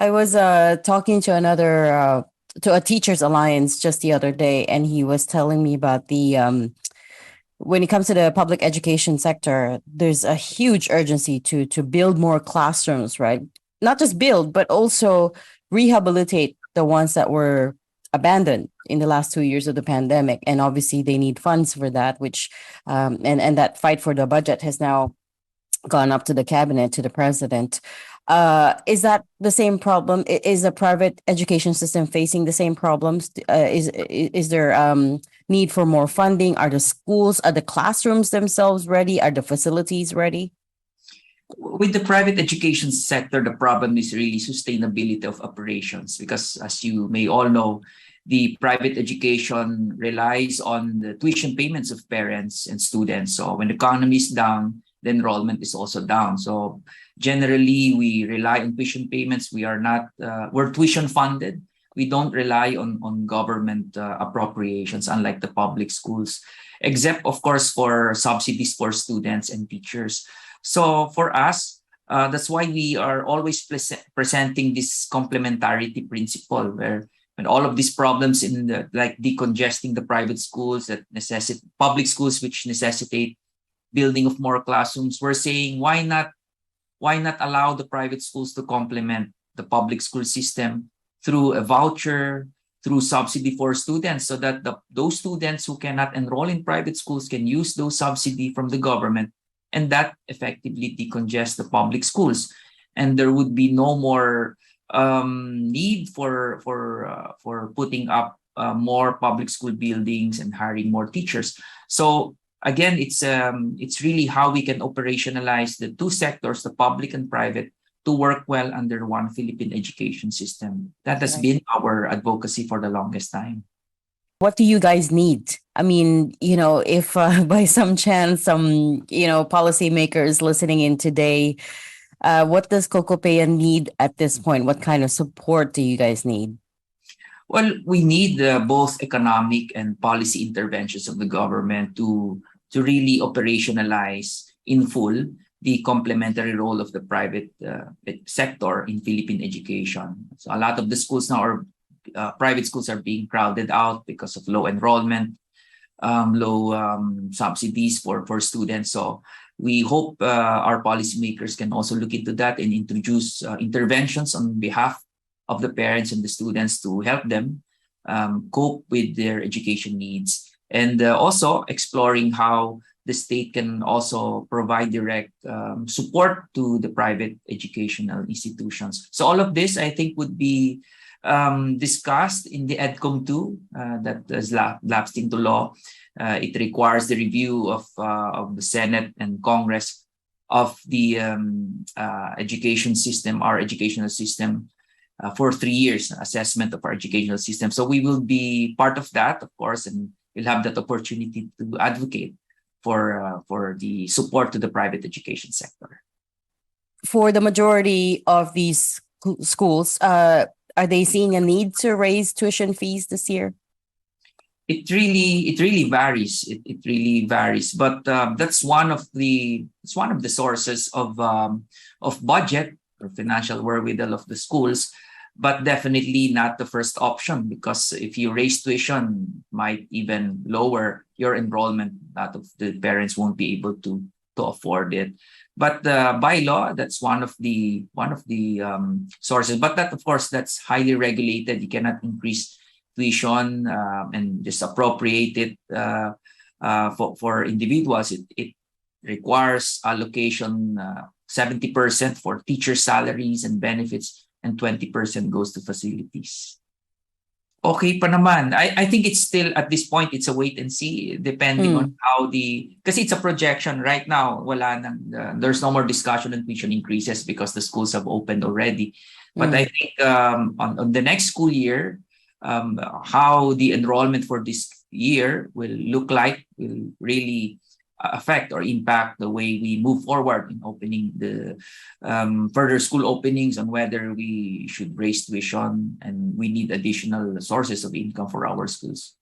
I was talking to another to a teachers alliance just the other day, and he was telling me about the when it comes to the public education sector, there's a huge urgency to build more classrooms, right? Not just build, but also rehabilitate the ones that were abandoned in the last 2 years of the pandemic. And obviously, they need funds for that, which and that fight for the budget has now gone up to the cabinet, to the president. Is that the same problem? Is the private education system facing the same problems? Is there need for more funding? Are the schools, are the classrooms themselves ready? Are the facilities ready? With the private education sector, the problem is really sustainability of operations because, as you may all know, the private education relies on the tuition payments of parents and students. So when the economy is down, the enrollment is also down. So generally, we rely on tuition payments. We are not, we're tuition funded. We don't rely on government appropriations, unlike the public schools, except, of course, for subsidies for students and teachers. So for us, that's why we are always presenting this complementarity principle, where when all of these problems in the, like decongesting the private schools that necessitate public schools, which necessitate building of more classrooms, we're saying why not allow the private schools to complement the public school system through a voucher, through subsidy for students, so that those students who cannot enroll in private schools can use those subsidy from the government, and that effectively decongest the public schools, and there would be no more need for putting up more public school buildings and hiring more teachers. So again, it's really how we can operationalize the two sectors, the public and private, to work well under one Philippine education system. That has been our advocacy for the longest time. What do you guys need? I mean, if by some chance some, policymakers listening in today, what does COCOPEA need at this point? What kind of support do you guys need? Well, we need both economic and policy interventions of the government to really operationalize in full the complementary role of the private sector in Philippine education. So a lot of the schools now are private schools are being crowded out because of low enrollment, low subsidies for students. So we hope our policymakers can also look into that and introduce interventions on behalf of the parents and the students to help them cope with their education needs. And also exploring how the state can also provide direct support to the private educational institutions. So all of this, I think, would be discussed in the EDCOM 2 that is lapsed into law. It requires the review of the Senate and Congress of the education system, our educational system, for 3 years, assessment of our educational system. So we will be part of that, of course, and we'll have that opportunity to advocate for the support to the private education sector. For the majority of these schools, are they seeing a need to raise tuition fees this year? It really varies. It really varies, but that's one of the sources of budget or financial wherewithal of the schools, but definitely not the first option, because if you raise tuition, might even lower your enrollment. That of the parents won't be able to afford it. But by law, that's one of the sources. But that, of course, that's highly regulated. You cannot increase tuition and just appropriate it for individuals. It requires allocation 70% for teacher salaries and benefits, and 20% goes to facilities. Okay pa naman. I think it's still, at this point, it's a wait and see, depending on how because it's a projection right now. There's no more discussion on tuition increases because the schools have opened already. But I think on the next school year, how the enrollment for this year will look like will really affect or impact the way we move forward in opening the further school openings, on whether we should raise tuition and we need additional sources of income for our schools.